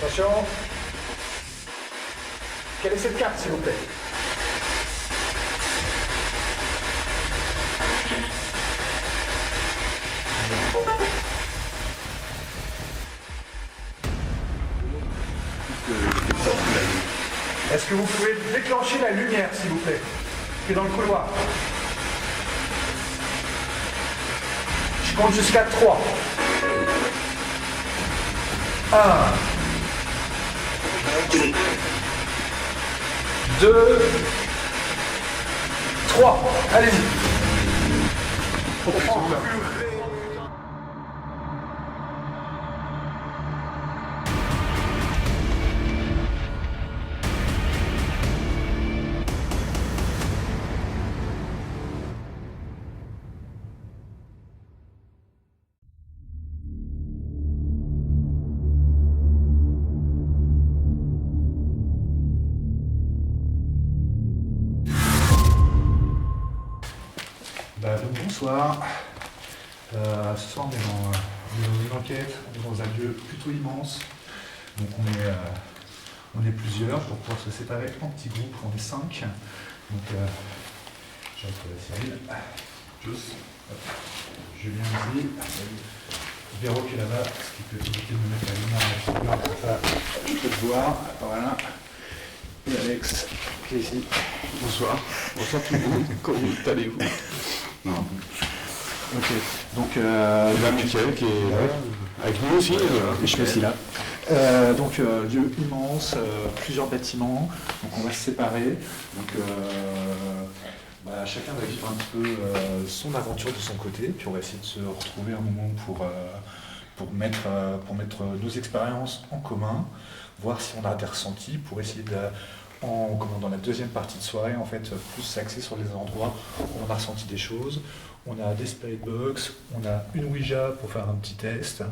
Attention. Quelle est cette carte, s'il vous plaît? Est-ce que vous pouvez déclencher la lumière, s'il vous plaît, qui est dans le couloir? Je compte jusqu'à 3. 1, 2, 3. Allez-y. Donc bonsoir. Ce soir on est dans une enquête, on est dans un lieu plutôt immense. Donc on est plusieurs pour pouvoir se séparer en petits groupes, on est 5. Donc j'ai Cyril, Jules, Julien ici, Véro qui est là-bas, ce qui peut éviter de me mettre la lumière à la figure, comme ça je peux te voir, voilà. Et Alex qui est ici. Bonsoir. Bonsoir tout le monde. Comment allez-vous? Non. Ok. Donc Michael qui est là, avec nous aussi. je suis aussi là. Donc lieu immense, plusieurs bâtiments. Donc on va se séparer. Donc chacun va vivre un petit peu son aventure de son côté. Puis on va essayer de se retrouver un moment pour mettre nos expériences en commun, voir si on a des ressentis, pour essayer dans la deuxième partie de soirée, en fait, plus s'axer sur les endroits où on a ressenti des choses. On a des spirit box, on a une Ouija pour faire un petit test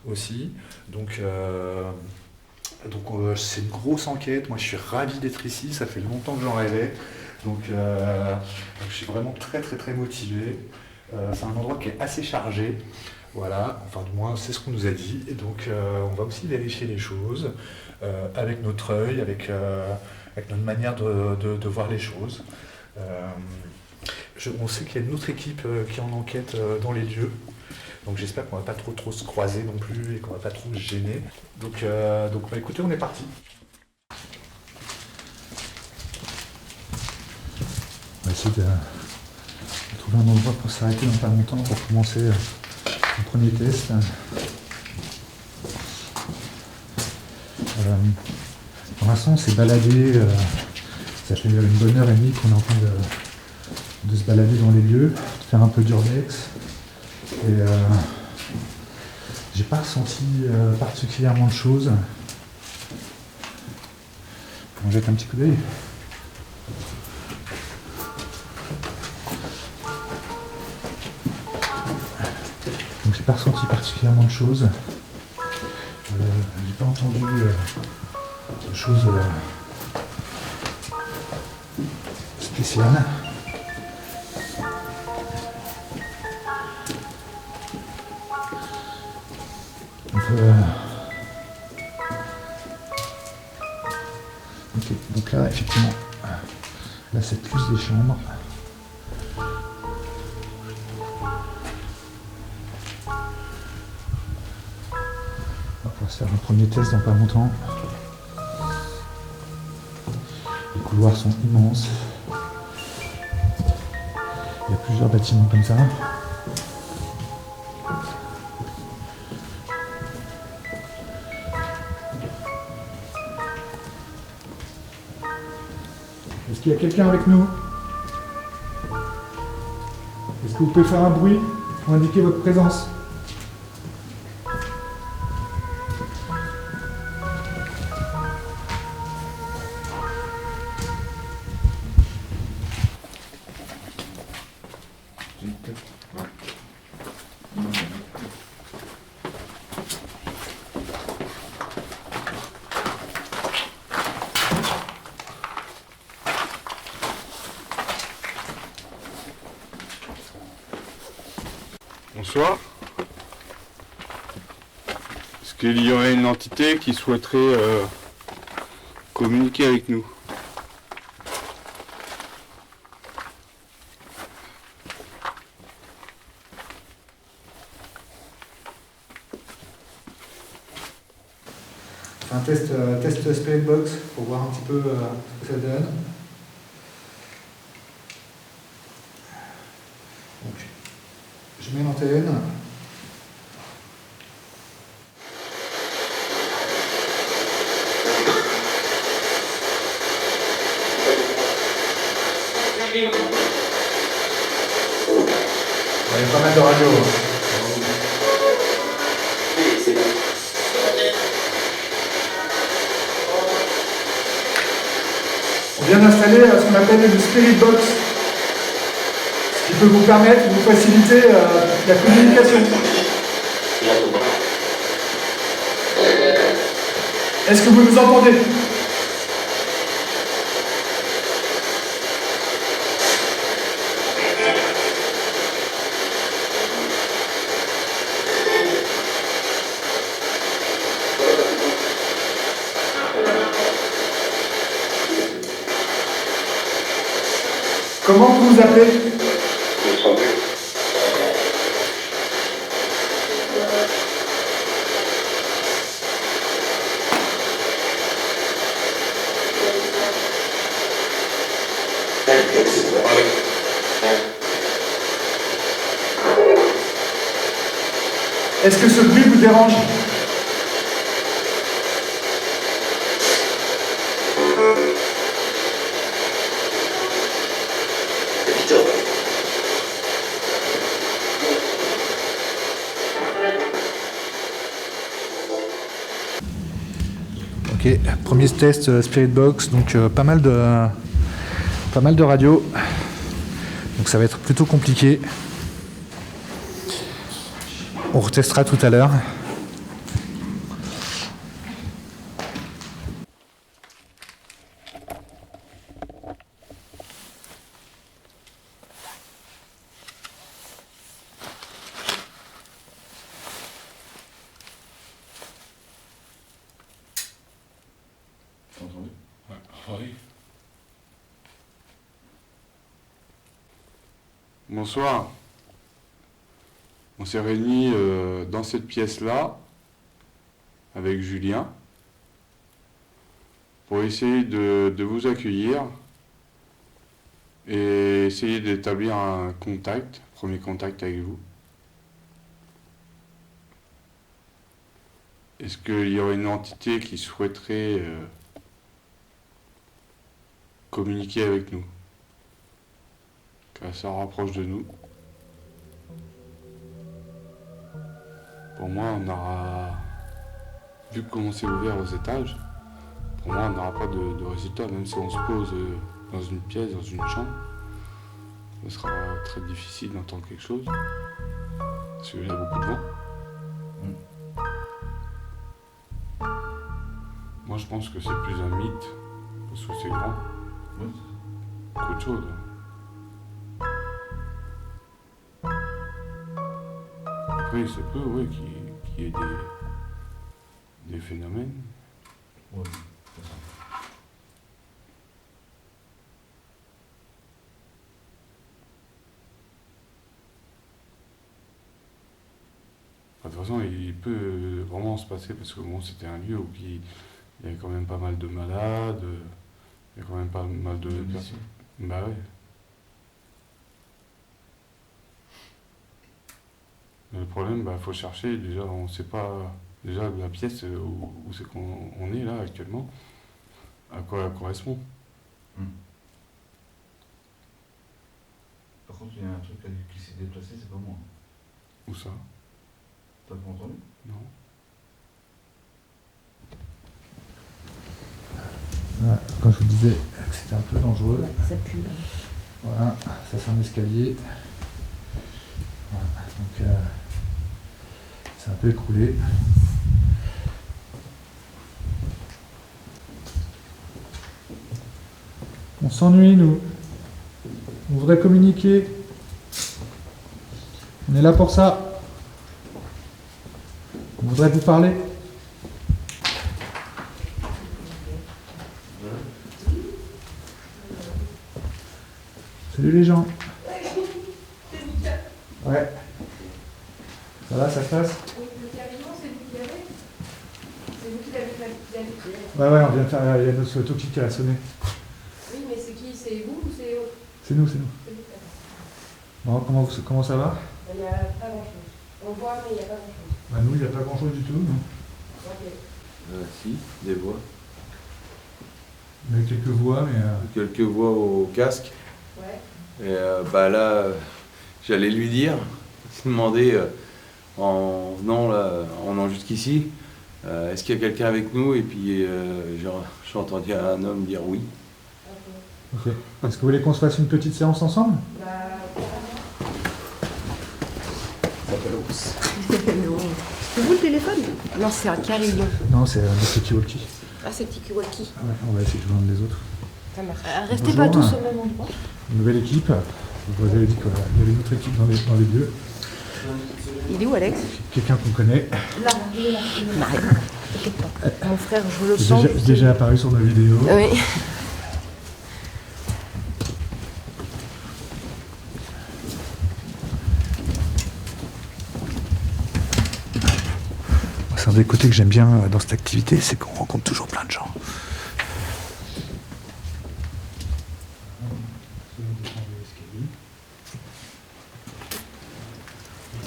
aussi. Donc c'est une grosse enquête. Moi, je suis ravi d'être ici. Ça fait longtemps que j'en rêvais. Donc je suis vraiment très très très motivé. C'est un endroit qui est assez chargé. Voilà, enfin du moins c'est ce qu'on nous a dit. Et donc on va aussi vérifier les choses avec notre œil, avec notre manière de voir les choses. On sait qu'il y a une autre équipe qui est en enquête dans les lieux. Donc j'espère qu'on ne va pas trop se croiser non plus et qu'on ne va pas trop se gêner. Donc écoutez, on est parti. On va essayer de trouver un endroit pour s'arrêter dans pas longtemps pour commencer le premier test. Pour l'instant, on s'est baladé, ça fait une bonne heure et demie qu'on est en train de se balader dans les lieux, de faire un peu d'urbex. Et j'ai pas ressenti particulièrement de choses. On jette un petit coup d'œil. Donc j'ai pas ressenti particulièrement de choses. J'ai pas entendu de choses spéciales. Ok, donc là effectivement, là c'est plus des chambres. On va se faire un premier test dans pas longtemps. Les couloirs sont immenses. Il y a plusieurs bâtiments comme ça. Est-ce qu'il y a quelqu'un avec nous? Est-ce que vous pouvez faire un bruit pour indiquer votre présence? Bonsoir. Est-ce qu'il y aurait une entité qui souhaiterait communiquer avec nous? Un test Spirit Box pour voir un petit peu ce que ça donne. Donc, je mets l'antenne. Il y a pas mal de radios. On vient d'installer ce qu'on appelle une Spirit Box, ce qui peut vous permettre de vous faciliter la communication. Est-ce que vous nous entendez? Comment vous vous appelez? Est-ce que ce bruit vous dérange? Ok, premier test Spirit Box, donc pas mal de radios, donc ça va être plutôt compliqué. On retestera tout à l'heure. Oui. Bonsoir. On s'est réunis dans cette pièce-là avec Julien pour essayer de vous accueillir et essayer d'établir un contact, premier contact avec vous. Est-ce qu'il y aurait une entité qui souhaiterait communiquer avec nous, que ça rapproche de nous? Pour moi, on aura, vu comment c'est ouvert aux étages, pour moi, on n'aura pas de résultat, même si on se pose dans une pièce, dans une chambre. Ce sera très difficile d'entendre quelque chose, parce qu'il y a beaucoup de vent. Moi, je pense que c'est plus un mythe, parce que c'est grand, qu'autre chose. Après, il se peut, oui, qu'il y ait des phénomènes. Oui, c'est ça. De toute façon, il peut vraiment se passer, parce que bon, c'était un lieu où il y avait quand même pas mal de malades, il y a quand même pas mal de personnes. Bah ouais. Mais le problème, bah faut chercher, déjà on sait pas, déjà la pièce où c'est qu'on est là actuellement, à quoi elle correspond. Par contre, il y a un truc qui s'est déplacé, c'est pas moi. Où ça? T'as pas entendu? Non. Voilà, comme je vous disais, c'était un peu dangereux. Ça pue. Voilà, ça c'est un escalier. Voilà, donc c'est un peu écroulé. On s'ennuie, nous. On voudrait communiquer. On est là pour ça. On voudrait vous parler. Salut les gens. Ouais. Ça va, ça se passe? Le carrément, c'est vous qui l'avez? C'est vous qui l'avez fait? Ouais, on vient de faire. Il y a notre auto-kit qui a sonné. Oui, mais c'est qui? C'est vous ou c'est eux? C'est nous. C'est vous. Bon, comment ça va? Il n'y a pas grand-chose. On voit, mais il n'y a pas grand-chose. Bah, nous, il n'y a pas grand-chose du tout. Non. Ok. Si, des voix. On a quelques voix, mais. Quelques voix au casque. Ouais. Et bah là, j'allais lui dire, demander en venant là, en venant jusqu'ici, est-ce qu'il y a quelqu'un avec nous? Et puis j'ai entendu un homme dire oui. Ok. Ok. Est-ce que vous voulez qu'on se fasse une petite séance ensemble? Bah, Non. C'est vous le téléphone? Non, c'est un carillon. Non, c'est notre petit walkie. Ah, c'est petit walkie. Ouais, on va essayer de joindre les autres. Ça marche. Restez Bonjour. pas tous au même endroit. Nouvelle équipe. Vous avez dit qu'il y avait une autre équipe dans les lieux. Il est où, Alex? Quelqu'un qu'on connaît. Là, il est là. Marie, t'inquiète pas. Mon frère, je le C'est sens. déjà apparu sur nos vidéos. Oui. C'est un des côtés que j'aime bien dans cette activité, c'est qu'on rencontre toujours plein de gens.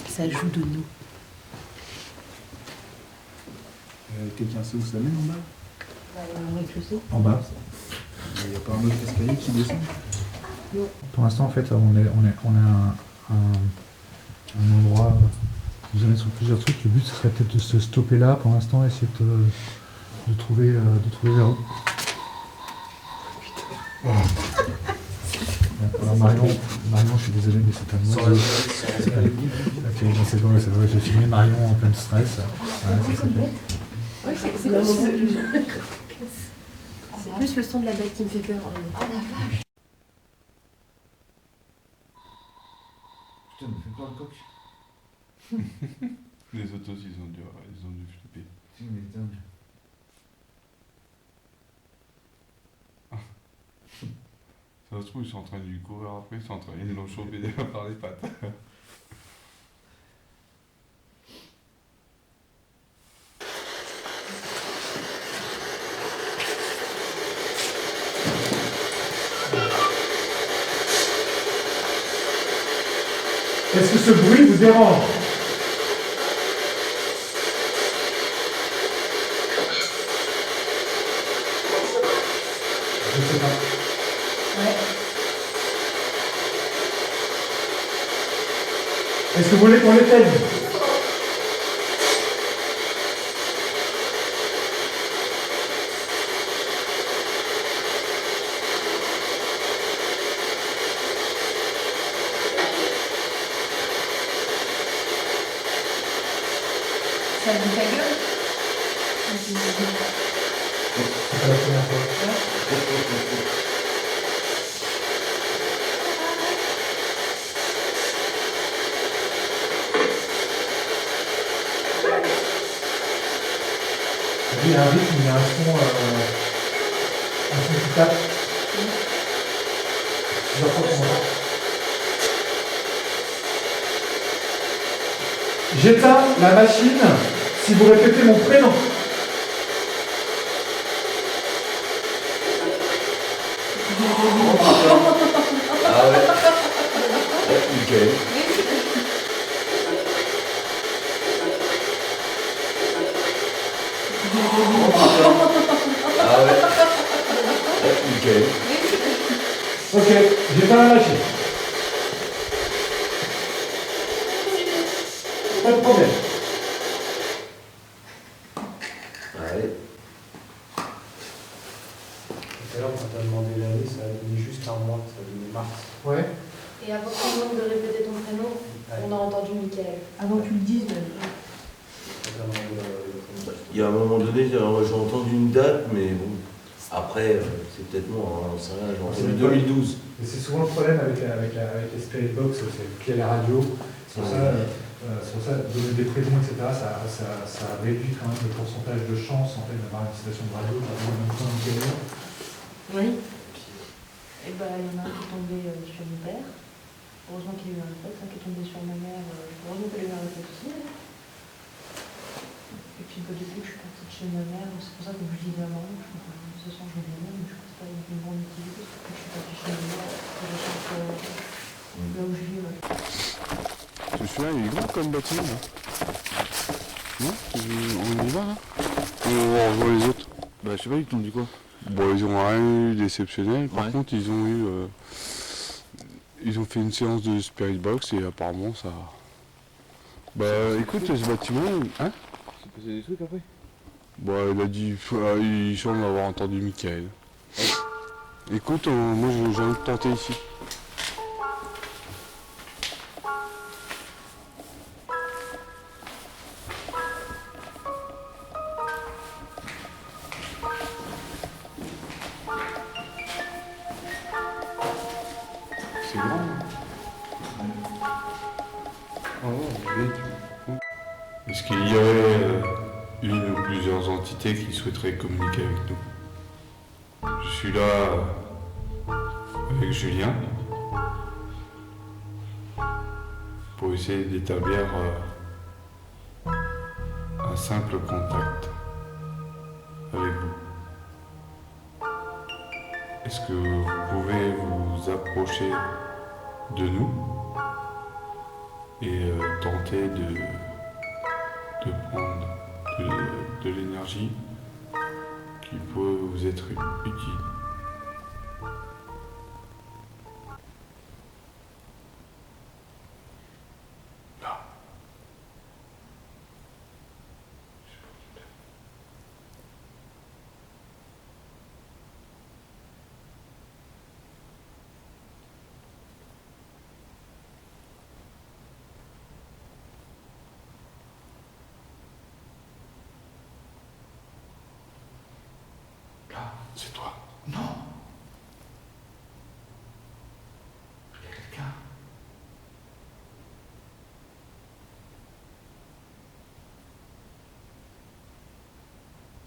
Ça joue de nous. Quelqu'un sait où ça mène en bas? En bas. Il n'y a pas un autre escalier qui descend? Pour l'instant, en fait, on a un endroit qui nous amène sur plusieurs trucs. Le but, ce serait peut-être de se stopper là pour l'instant, essayer de trouver vers où. Voilà. Alors Marion, je suis désolé, mais c'est à moi. Ok, bon, c'est bon, j'ai filmé Marion en plein stress. Voilà, ça c'est fait. ouais, c'est le moment. C'est plus le son de la bête qui me fait peur. Oh la vache. Putain, me fais pas le coq. Les autos, ils ont dû flipper. Tu m'étonnes. Ça se trouve, ils sont en train de lui courir après, ils l'ont chopé déjà par les pattes. Est-ce que ce bruit vous dérange? Je sais pas. Ouais. Est-ce que vous voulez qu'on l'éteigne? Ça me dit ta gueule? C'est pas la première fois. Il y a un rythme, il y a un son qui tape. Plusieurs fois qu'on entend. J'éteins la machine si vous répétez mon prénom. Ah ouais. Nickel. Ah ouais. Nickel. Ok, j'éteins la machine. Pas de problème. Allez. Tout à l'heure, quand tu as demandé l'année, ça a donné juste un mois, ça a donné mars. Ouais. Et avant que tu me demandes de répéter ton prénom, on a entendu Mickaël. Avant que tu le dises, Il y a un moment donné, j'ai entendu une date, mais bon. Après, c'est peut-être moi, on sait rien, j'ai entendu 2012. Et c'est souvent le problème avec les Spirit Box, c'est qu'il y a la radio. C'est pour ça, donner des prénoms, etc., ça réduit quand même le pourcentage de chance en fait, d'avoir une station de radio, d'avoir un même temps de télé. oui. Et bah, il y en a un qui est tombé sur une Heureusement qu'il y a eu un réflexe qui est tombé sur ma mère. Heureusement qu'elle a eu un réflexe aussi. Et puis du coup, je suis partie de chez ma mère. C'est pour ça que je lui dis maman. Ce soir, je vais venir, mais je pense pas qu'il y ait une grande utilité. Parce que je suis partie chez ma mère. Et je cherche là où je vis. Ouais. Celui-là, il est grand comme bâtiment. Là. Non? On y va là? On revoit les autres. Bah, je sais pas, ils t'ont dit quoi? Bon, ils ont rien eu d'exceptionnel. Par Ouais. contre, ils ont eu. Ils ont fait une séance de Spirit Box et apparemment ça. Bah écoute, ce bâtiment. Hein? C'est passé des trucs après? Bah il a dit. Il semble avoir entendu Michael. Écoute, moi j'ai envie de tenter ici. C'est grand. Est-ce qu'il y aurait une ou plusieurs entités qui souhaiteraient communiquer avec nous? Je suis là avec Julien pour essayer d'établir un simple contact avec vous. Est-ce que vous pouvez vous approcher de nous et tenter de prendre de l'énergie qui peut vous être utile? Là. Là, c'est toi. Non. Il y a quelqu'un.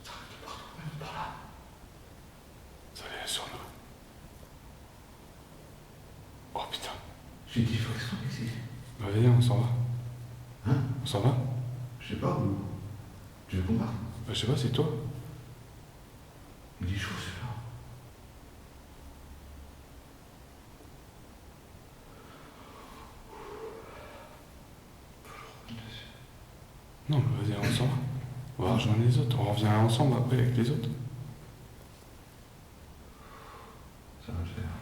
Ça arrive de partout, même par là. Ça vient sur nous. Oh putain. J'ai dit, il faut qu'on ici. Bah viens, on s'en va. Hein? On s'en va? Je sais pas où. Tu veux qu'on parte? Bah, je sais pas, c'est toi. Il est chaud celui-là. Non, mais vas-y, on s'en va. On va rejoindre les autres. On revient ensemble après avec les autres. Ça va le faire.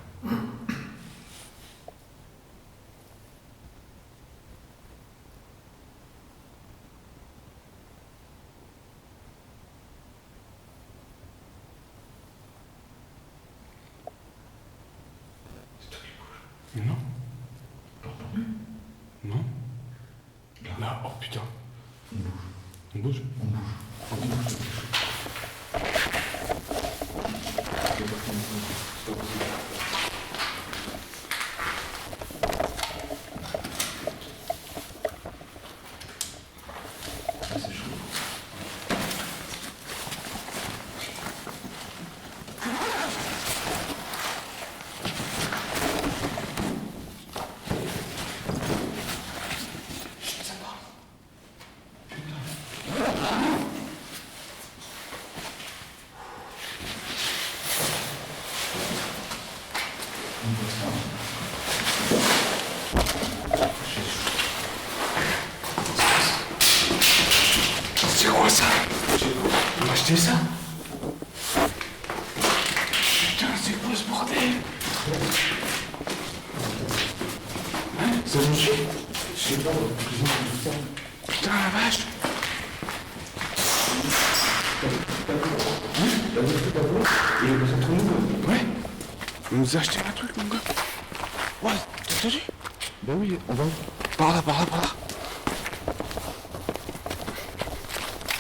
C'est toi qui bouge. Non. T'as entendu? Non. Là, oh putain. On bouge. On bouge. On bouge. On bouge. Ah, c'est chaud. Chut, ça parle. C'est quoi ça? On va acheter ça? Putain, c'est quoi ce bordel? Hein? Ça me suit? Je sais pas, putain la vache! Il est passé entre nous. Ouais. On nous a acheté un truc, mon gars. Ouais, t'as entendu? Bah oui, on va où? Par là, par là, par là.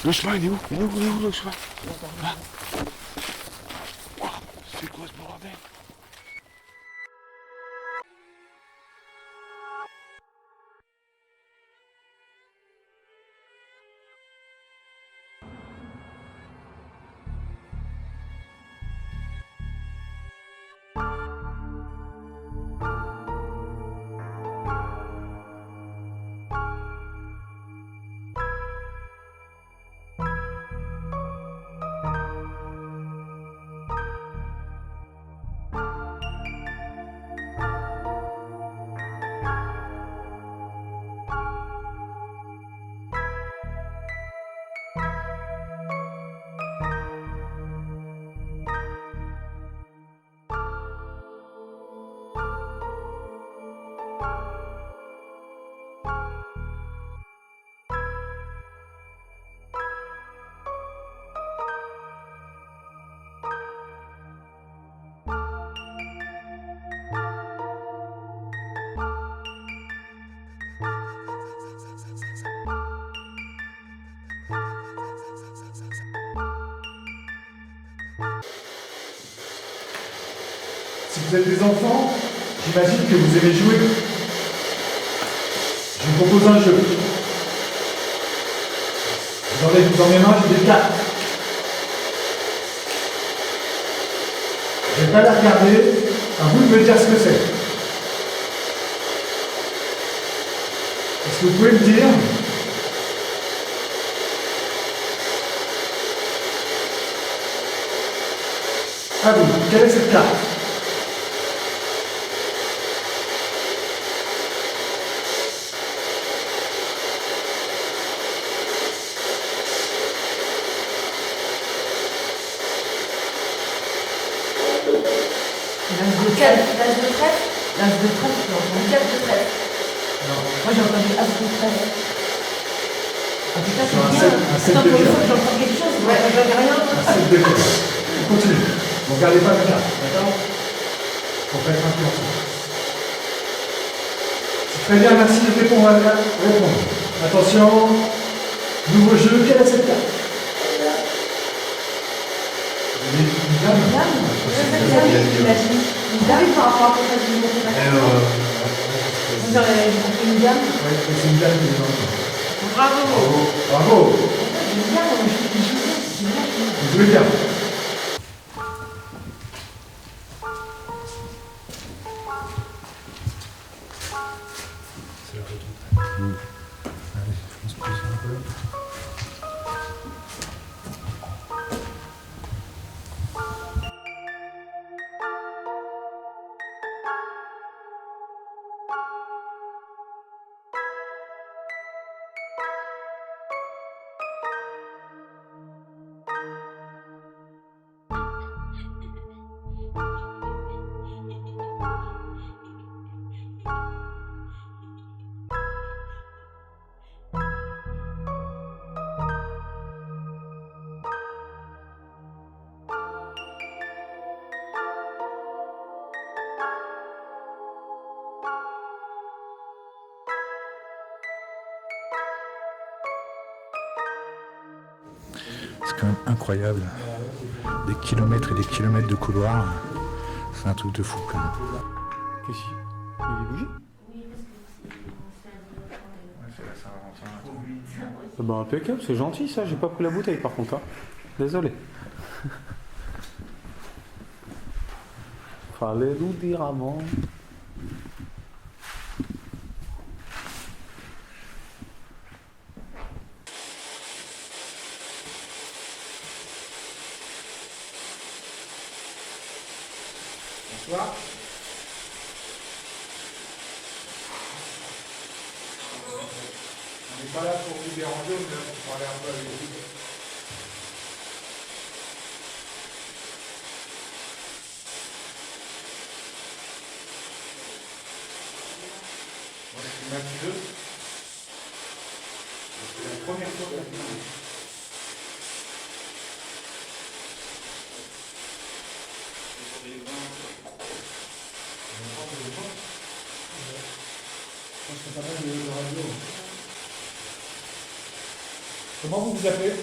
Le chemin, il est où? Il est où le chemin? Là. Ouah, c'est quoi ce bordel? vous êtes des enfants, j'imagine que vous aimez jouer. Je vous propose un jeu. Dans mes mains, j'ai des cartes. Je ne vais pas la regarder, à vous de me dire ce que c'est. Est-ce que vous pouvez me dire à vous, quelle est cette carte? L'as de trèfle. L'as de trèfle, non, l'as de trèfle. Non. Moi j'ai entendu as de trèfle. En tout cas, Sur un c'est bien. set Attends, de pour une cœur. fois que j'entends quelque chose, ouais, je n'ai rien. Un set de cœur. On continue. Vous ne regardez pas la carte, d'accord? Pour pas être influencé. C'est très bien, merci de répondre. Attention, nouveau jeu, quelle est cette carte? Une dame. Une dame. Une dame par rapport à quoi tu dis. J'aurais compris une dame. Oui, c'est une dame qui est dans le coin. Bravo. Bravo. Une dame, je Vous jouez bien. C'est la retour. Allez, on se pose un peu. C'est quand même incroyable. Des kilomètres et des kilomètres de couloirs. C'est un truc de fou quand même. Qu'est-ce qu'il y a? Il y a des bougies? Bah impeccable, c'est gentil ça, j'ai pas pris la bouteille par contre. Hein. Désolé. Fallait nous dire avant. Bonsoir. On n'est pas là pour vous déranger, on est là pour parler un peu avec vous. Moi, je suis Mathieu. C'est la première fois que je viens. C'est pas mal de radio. Comment vous vous appelez?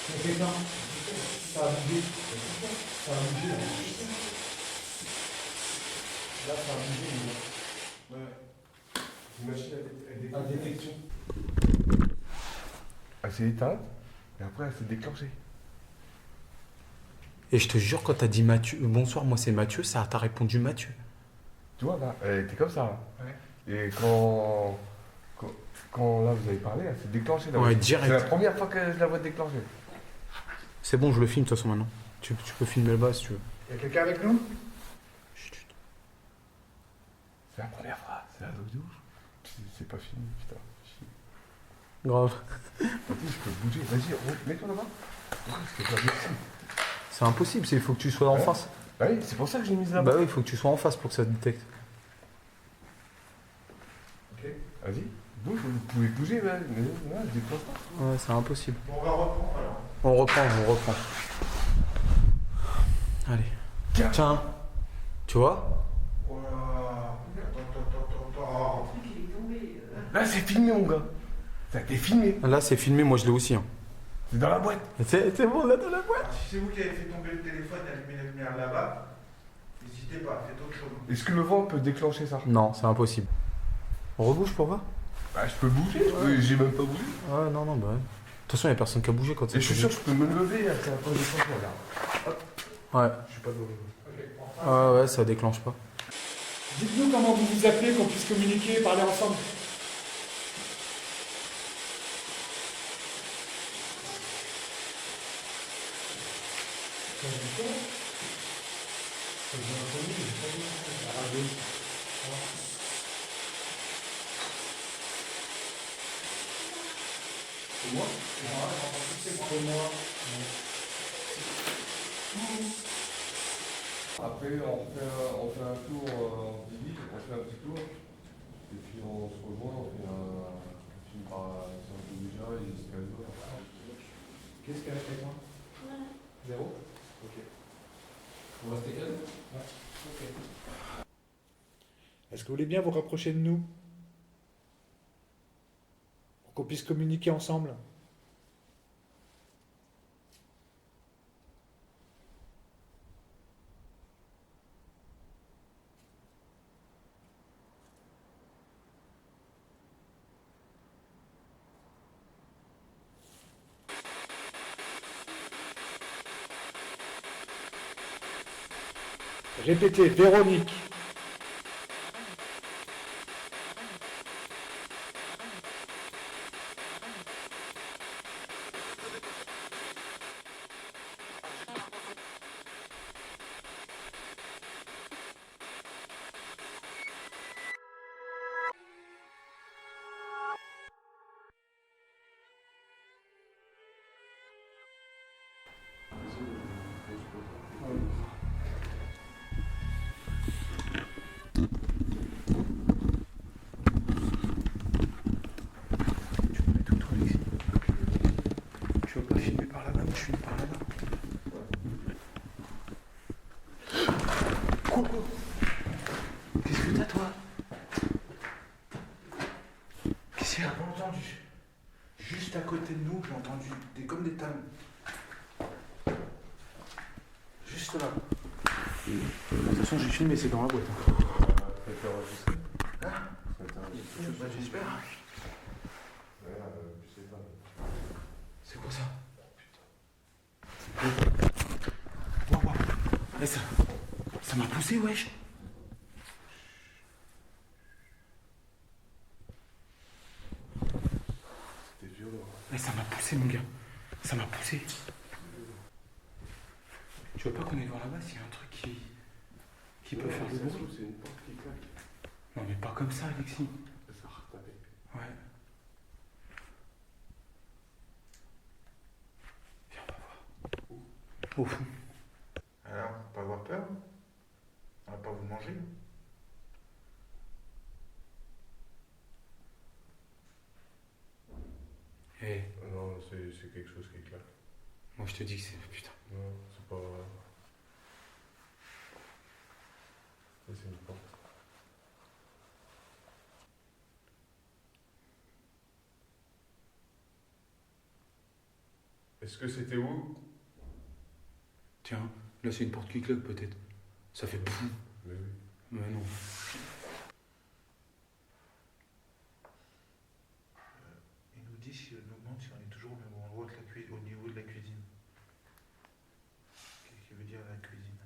C'est quelqu'un. Ça a bougé. Ça a bougé là. Là, ça a bougé. Ouais. Une machine à détection. Elle s'est éteinte et après elle s'est déclenchée. Et je te jure, quand t'as dit Mathieu, bonsoir, moi c'est Mathieu, ça t'a répondu Mathieu. Tu vois, là, elle était comme ça. Hein. Ouais. Et quand là, vous avez parlé, elle s'est déclenchée. Là, Ouais, direct. C'est la première fois que je la vois déclencher. C'est bon, je le filme de toute façon maintenant. Tu peux filmer le bas si tu veux. Il y a quelqu'un avec nous? Chut. C'est la première fois. C'est la douche. C'est pas fini, putain. Grave. Attends, je peux bouger. Vas-y, mets-toi là-bas. C'est pas possible. C'est impossible, il faut que tu sois en Ouais. face. Bah oui, c'est pour ça que j'ai mis là-bas. Bah oui, il faut que tu sois en face pour que ça te détecte. Ok. Vas-y, bouge, vous pouvez bouger, là. Mais là, je déclenche pas. Ouais, c'est impossible. Bon, on va reprendre alors. On reprend. Allez. Tiens. Tu vois? Oh là. Attends. Là, c'est filmé, mon gars. Ça a été filmé. Là, c'est filmé, moi je l'ai aussi. Hein. C'est dans la boîte. C'est bon, là, dans la boîte. Si c'est vous qui avez fait tomber le téléphone et allumé la lumière là-bas, n'hésitez pas, faites autre chose. Est-ce que le vent peut déclencher ça? Non, c'est impossible. On rebouge pour voir? Bah, je peux bouger, j'ai même pas bougé. Ouais, non, bah ouais. De toute façon, il n'y a personne qui a bougé quand Et je suis sûr que je peux me lever après la pause de temps, regarde. Ouais. Je suis pas dans le... Ouais, ça déclenche pas. Dites-nous comment vous vous appelez, qu'on puisse communiquer et parler ensemble. Après, on fait un tour, on divise, on fait un petit tour. Et puis on se rejoint, on finit par déjà et jusqu'à l'heure. Qu'est-ce qu'elle a fait, toi? Zéro? Ok. Vous restez calme? Ouais. Ok. Est-ce que vous voulez bien vous rapprocher de nous? Pour qu'on puisse communiquer ensemble? Répétez, Véronique. Tu veux pas filmer par là-bas, moi je filme par là-bas. Coucou. Qu'est-ce que t'as, toi? Qu'est-ce qu'il y a? J'ai pas entendu. Juste à côté de nous, j'ai entendu comme des talons. Juste là. De toute façon, j'ai filmé, c'est dans la boîte. Bah, j'espère. C'est quoi ça? Waouh. Eh, ça m'a poussé, wesh. C'était violent. Eh, ça m'a poussé, mon gars. Ça m'a poussé. Tu vois pas qu'on est devant là-bas, s'il y a un truc qui peut faire le bruit? C'est une porte qui claque. Non, mais pas comme ça, Alexis. Ça a retapé. Ouais. Viens, on va voir. Au fond. Alors, pas avoir peur. On va pas vous manger. Eh, Non, c'est quelque chose qui claque. moi je te dis que c'est... Putain. Non, c'est pas... Ça, c'est une porte. Est-ce que c'était où? Tiens, là c'est une porte qui claque peut-être. Ça fait pouf. Mais oui. Mais non. Il nous dit si on nous demande si on est toujours au même endroit que au niveau de la cuisine. Qu'est-ce qu'il veut dire la cuisine?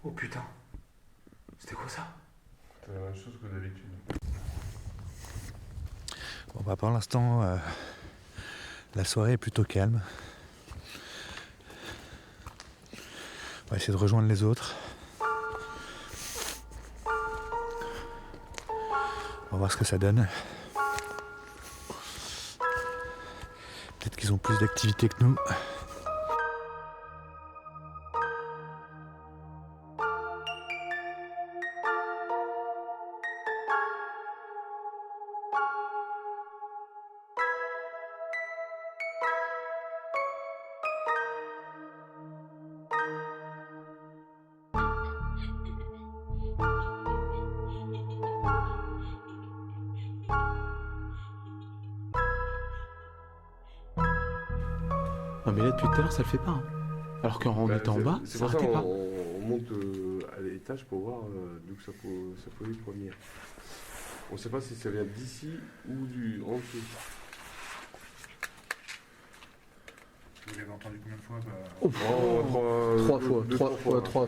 Oh putain. C'était quoi ça? C'est la même chose que d'habitude. Bon bah pour l'instant, la soirée est plutôt calme. On va essayer de rejoindre les autres. On va voir ce que ça donne. Peut-être qu'ils ont plus d'activité que nous. Non mais là depuis tout à l'heure ça le fait pas. Hein. Alors quand on était en bas, c'est ça pour ça arrêtait pas. on monte à l'étage pour voir d'où ça pouvait provenir. On ne sait pas si ça vient d'ici ou en dessous. Vous l'avez entendu combien de fois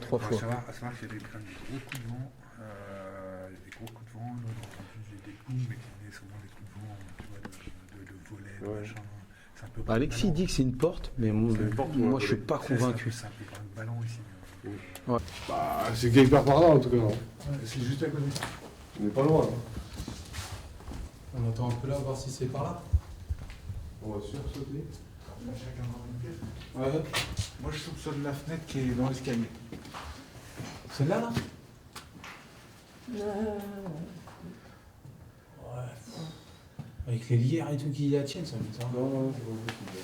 Trois fois. À savoir qu'il y avait quand même des gros coups de vent. Il y a des gros coups de vent. Nous, on a entendu des coups, mais qui venaient souvent des coups de vent, tu vois, de volets, de machin. C'est un peu Alexis dit que c'est une porte, mais moi je suis pas convaincu. C'est un peu comme un ballon ici. Bah, c'est quelque part par là en tout cas. Ouais, c'est juste à côté. On n'est pas loin. Hein. On attend un peu là, voir si c'est par là. On va sursauter. Chacun dans une pièce. Ouais. Moi, je soupçonne la fenêtre qui est dans l'escalier. Celle-là, là Ouais. Ouais. Avec les lierres et tout qui la tiennent, ça me dit ça. Non, c'est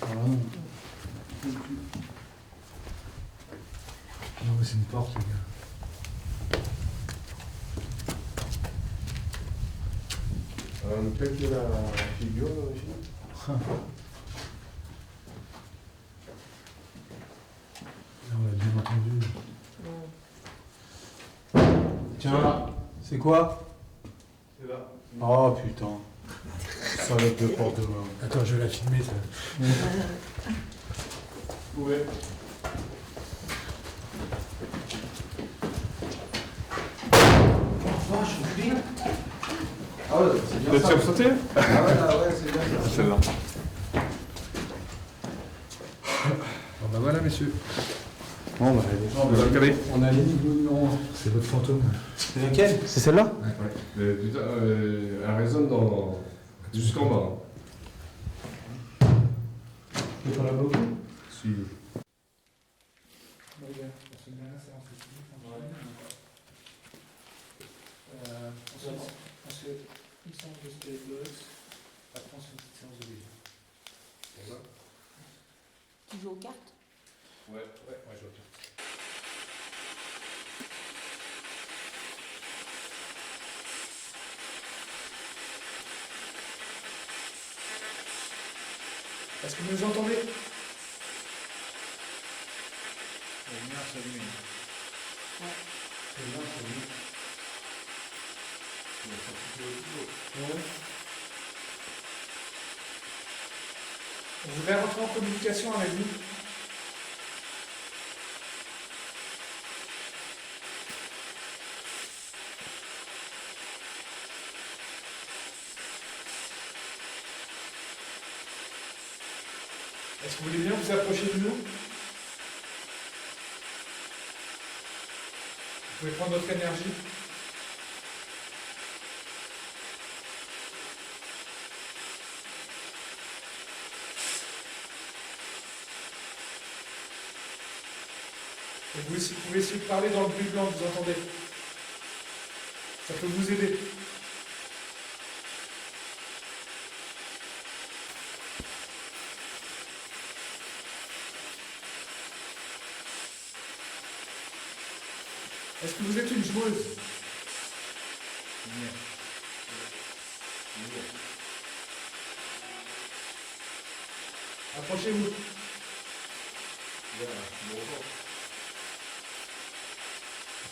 pas possible. Non, mais c'est une porte, les gars. On nous pète la figure, ici. On l'a bien entendu. Tiens, c'est quoi? C'est là. Oh putain. Salope de porte de main. Attends, je vais la filmer, ça. Ouais. Vache, enculé. Ah ouais, c'est bien ça. Sursauté Ah ouais, c'est bien ça. Celle-là. Bon, bah voilà, messieurs. Bon, bah, On a l'énigme numéro 1. C'est votre fantôme. C'est laquelle? c'est celle-là? Ouais. Mais putain, elle résonne jusqu'en bas. Tu pas la bloquer? Si. Ensuite, une séance de spiritus. Après, on se fait une petite séance de vision. Tu joues aux cartes? Ouais, je vois bien. Est-ce que vous nous entendez? La lumière s'allume. Ouais. La lumière s'allume. Ouais. On voudrait rentrer en communication avec vous. Est-ce que vous voulez bien vous approcher de nous? Vous pouvez prendre notre énergie. Et vous aussi, pouvez essayer de parler dans le bruit blanc, vous entendez? Ça peut vous aider. Est-ce que vous êtes une joueuse? Approchez-vous.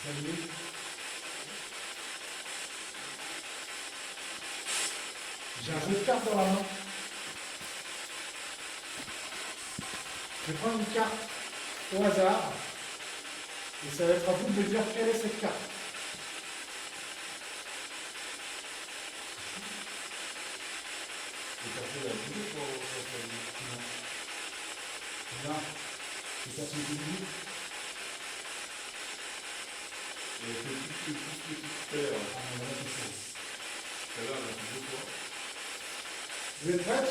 Salut. J'ai un jeu de cartes dans la main. Je vais prendre une carte au hasard. Et ça va être à vous de me dire quelle est cette carte. Là, c'est ça, c'est le début. Vous êtes prêts?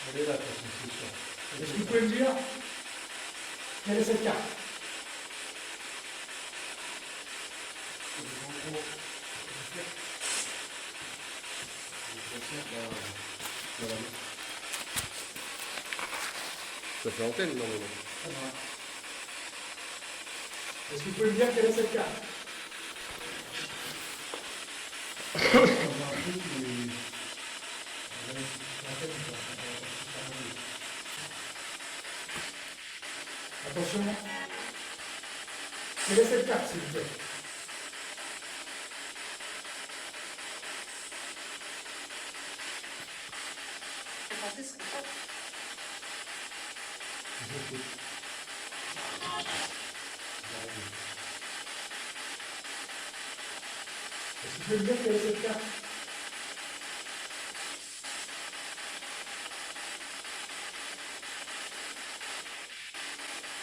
Elle est là, c'est sûr. Est-ce que vous pouvez me dire quelle est cette carte? Ça fait antenne, non, Est-ce que vous pouvez me dire quelle est cette carte? est cette carte, s'il vous plaît? Est-ce que tu peux me dire quelle est cette carte?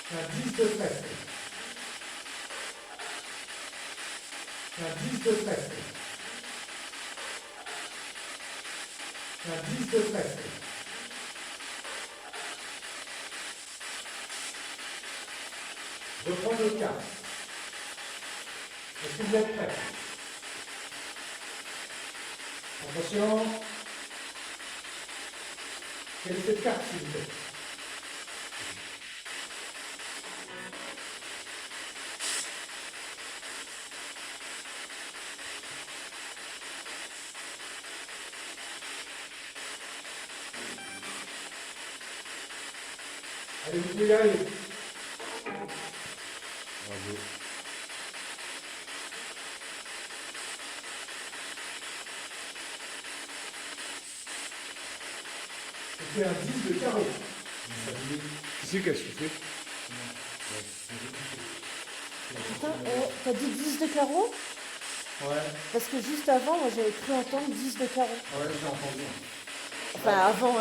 C'est un 10 de presque. C'est un 10 de presque. C'est un 10 de presque. Je prends le cas. Est-ce que vous êtes prêts? Attention. Quelle est cette carte, s'il vous plaît? Allez, vous pouvez y arriver. Bravo. C'était un 10 de carreau. Qui c'est qui a soufflé? Putain, t'as dit 10 de carreau? Ouais, Parce que juste avant, moi j'avais cru entendre 10 de carreau. ouais, j'ai entendu. Enfin, avant,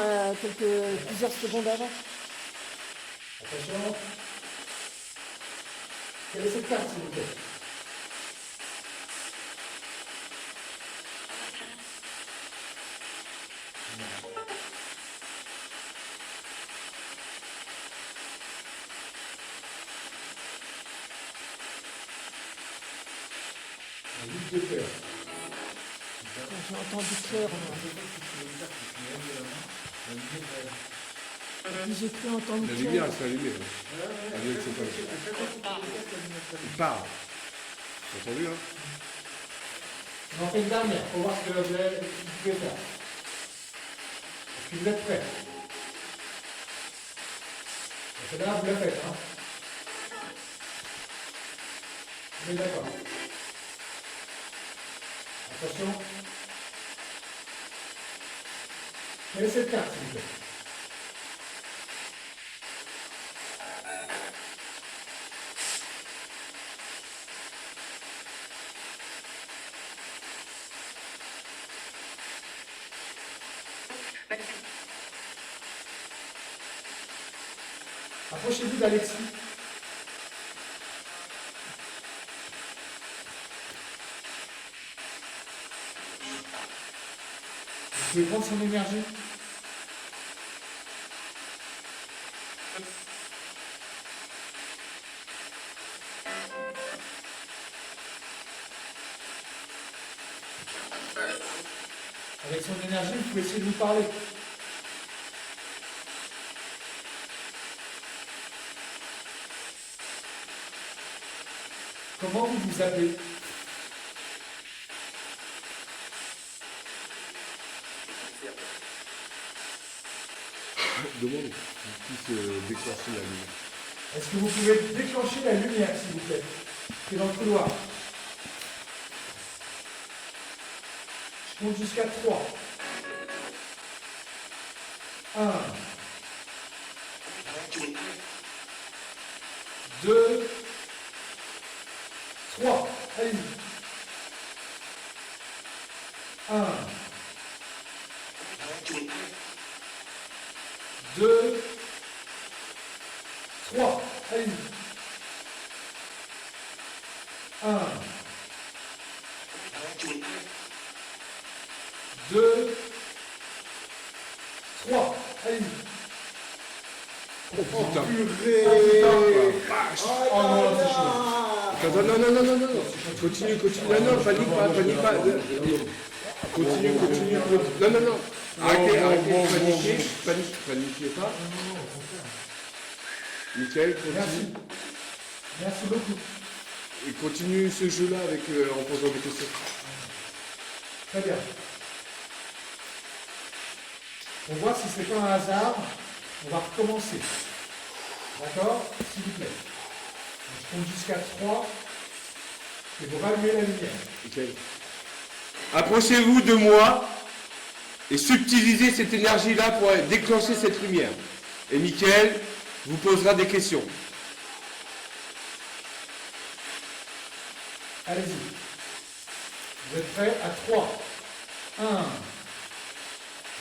plusieurs secondes avant. Attention. Quelle est cette carte, s'il vous plaît? Un 8 de cœur. J'ai entendu cœur, moi. J'ai cru entendre La cœur. lumière, elle s'est allumée. Hein. Elle vient de s'éteindre. Il part. T'as entendu, hein? On en fait une dernière pour voir ce que vous pouvez faire. Est-ce que vous êtes prêts? Celle-là, vous la faites, hein? On est d'accord. Attention. Quelle est cette carte, s'il vous plaît? Approchez-vous d'Alexis. Vous pouvez prendre son énergie. Avec son énergie, vous pouvez essayer de lui parler. Comment vous vous appelez? Demande qu'on puisse déclencher la lumière. Est-ce que vous pouvez déclencher la lumière, s'il vous plaît? C'est dans le couloir. Je compte jusqu'à 3. 1. 2. 3. Allez-y. 1. 2. 3. Allez-y. 1. 2. 3. Allez-y. Oh putain! Purée! Oh non, c'est chaud! Attends, non, continue, non, panique pas. Continue. Non. Arrêtez de paniquez pas. Nickel, continue. Merci beaucoup. Et continue ce jeu-là en posant des questions. Très bien. On voit si c'est pas un hasard. On va recommencer. D'accord? S'il vous plaît. Donc, je compte jusqu'à 3. Et vous rallumez la lumière. Ok. Approchez-vous de moi et subtilisez cette énergie-là pour déclencher cette lumière. Et Mickaël vous posera des questions. Allez-y. Vous êtes prêts à 3. 1,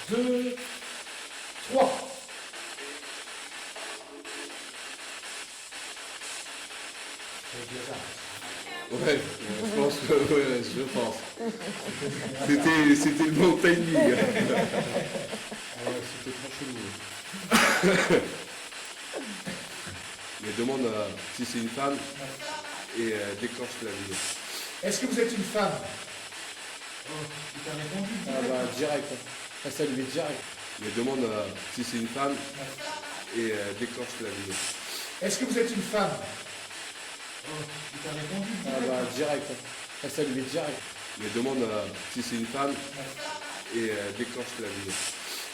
2, 3. Ouais, je pense que ouais, je pense. C'était le bon timing. C'était trop chelou. Mais demande si c'est une femme et déclenche la lumière. Est-ce que vous êtes une femme? Ah bah direct. Ah, ça lui est direct. Mais demande si c'est une femme et déclenche la lumière. Est-ce que vous êtes une femme? Ah bah direct. Ah, ça lui est direct. Mais demande si c'est une femme et déclenche la lumière.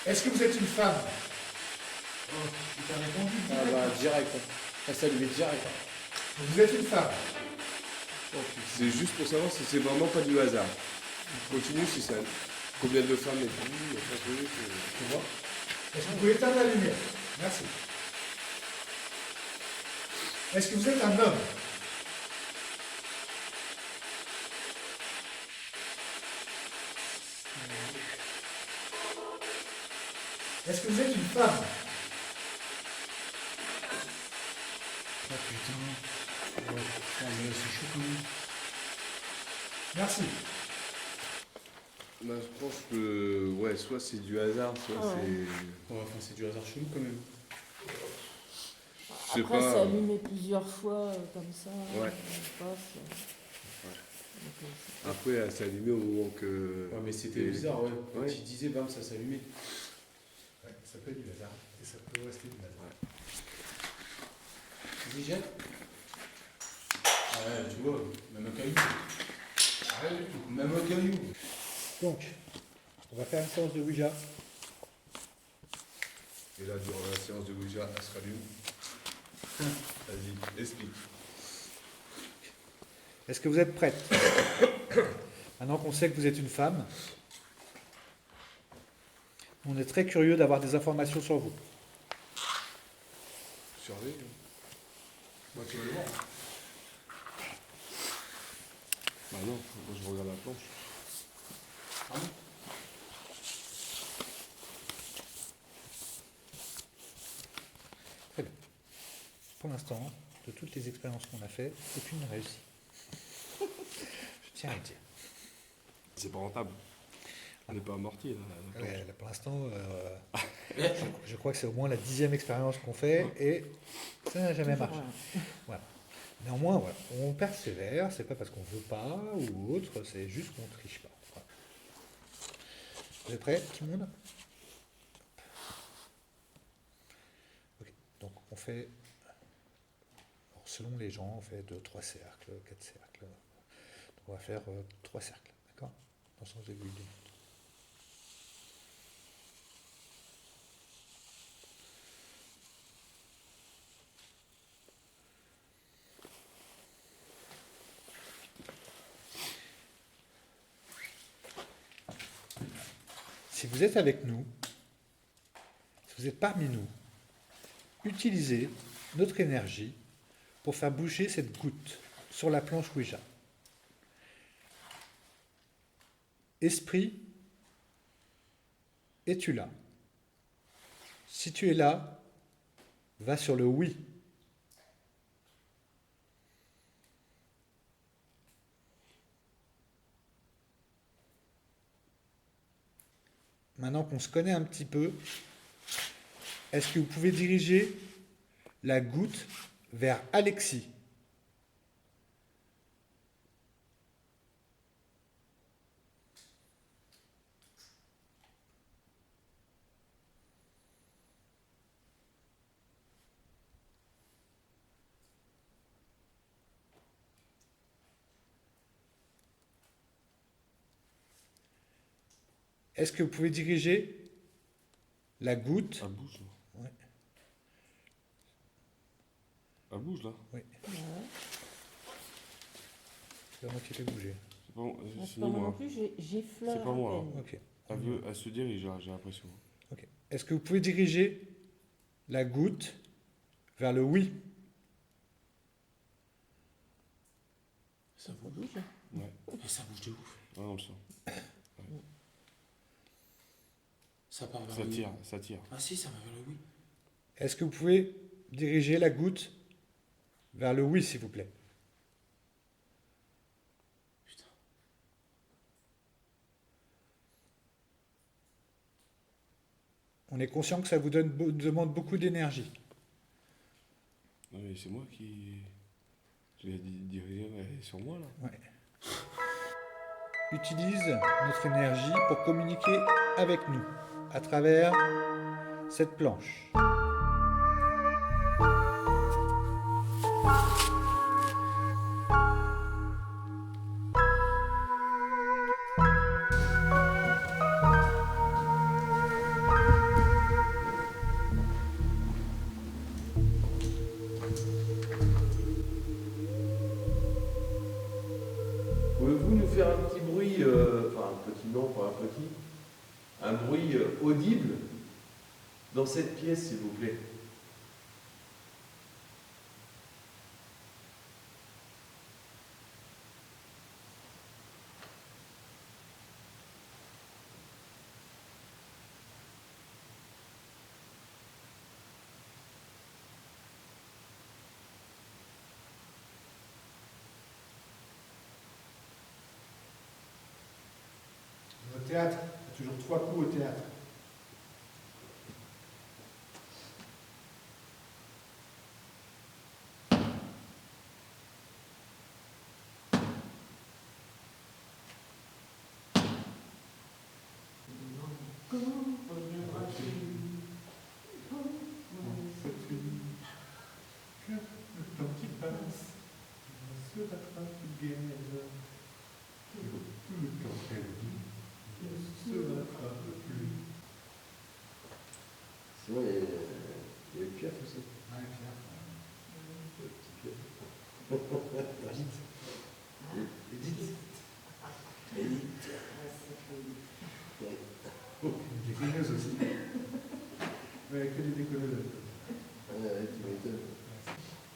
Est-ce que vous êtes une femme? Ah bah direct. Ah, ça lui est direct. Vous êtes une femme. C'est juste pour savoir si c'est vraiment pas du hasard. Continue si ça. Combien de femmes et tout, Tu vois? Est-ce que vous pouvez éteindre la lumière? Merci. Est-ce que vous êtes un homme? Est-ce que vous êtes une femme? Ah putain. Ouais, putain, mais c'est chaud quand même. Merci. Bah, je pense que ouais, soit c'est du hasard, soit c'est. Ouais, enfin, c'est du hasard chelou quand même. Je sais Après, pas. c'est allumé plusieurs fois comme ça. Ouais. Après, elle s'est allumée au moment que. Ouais, mais c'était bizarre, ouais. Quand il disait, bam, ça s'allumait. Ouais, ça peut être du hasard. Et ça peut rester du hasard. Tu dis, jette. Ah ouais, tu vois, même un caillou. Rien du tout, même un caillou. Donc, on va faire une séance de Ouija. Et là, durant la séance de Ouija, elle se rallume. Vas-y, explique. Est-ce que vous êtes prête? Maintenant qu'on sait que vous êtes une femme, on est très curieux d'avoir des informations sur vous. Surveille. Moi, tu veux le voir. Bah non, moi je regarde la planche. Ah bon? Très bien. Pour l'instant, de toutes les expériences qu'on a faites, aucune n'a réussi. Je tiens à le dire. C'est pas rentable. On n'est pas amorti là. Ouais, là, pour l'instant, je crois que c'est au moins la 10e expérience qu'on fait et ça n'a jamais marché. Voilà. Néanmoins, voilà, on persévère, c'est pas parce qu'on veut pas ou autre, c'est juste qu'on triche pas. Voilà. Vous êtes prêts, tout le monde? Ok, donc on fait, alors, selon les gens, on fait 2, 3 cercles, 4 cercles. Donc on va faire 3 cercles, d'accord? Dans le sens aiguille du monde. Si vous êtes avec nous, si vous êtes parmi nous, utilisez notre énergie pour faire bouger cette goutte sur la planche Ouija. Esprit, es-tu là? Si tu es là, va sur le oui. Maintenant qu'on se connaît un petit peu, est-ce que vous pouvez diriger la goutte vers Alexis? Est-ce que vous pouvez diriger la goutte? Elle bouge là. Ouais. Elle bouge là. Oui. C'est moi qui fais bouger. C'est pas, moi, C'est c'est pas ni moi non moi. plus, j'effleure C'est pas à moi, peine. Ok. Elle se dirige, j'ai l'impression. Ok. Est-ce que vous pouvez diriger la goutte vers le oui? Ça bouge. Ouais, Et ça bouge de ouf. ouais, on le sent. Ça part vers Ça le oui. tire, ça tire. Ah si, ça va vers le oui. Est-ce que vous pouvez diriger la goutte vers le oui, s'il vous plaît? Putain. On est conscient que ça vous demande beaucoup d'énergie. Non, mais c'est moi qui. Je vais diriger sur moi, là. Ouais. Utilise notre énergie pour communiquer avec nous à travers cette planche. Pouvez-vous nous faire un petit bruit, enfin un petit non, pas un petit, un bruit audible dans cette pièce, s'il vous plaît? Au théâtre, il y a toujours 3 coups au théâtre. Sinon, il y a le piaf aussi. Déconneuse aussi. Ouais, que des déconneuses. Tu m'étonnes.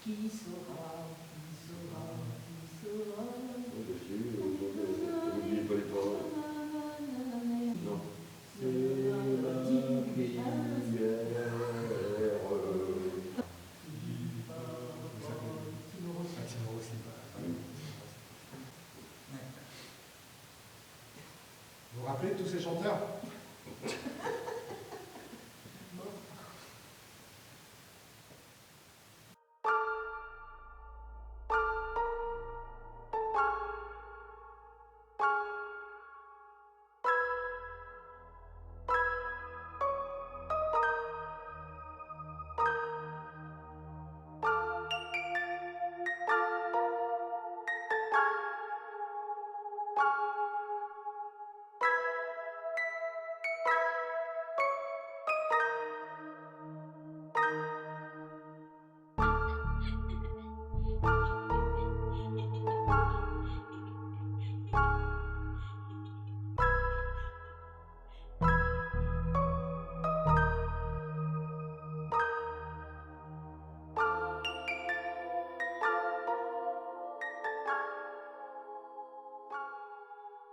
Qui saura, qui saura, qui saura. N'oubliez pas les paroles. Non. C'est la prière. Vous vous rappelez de tous ces chanteurs?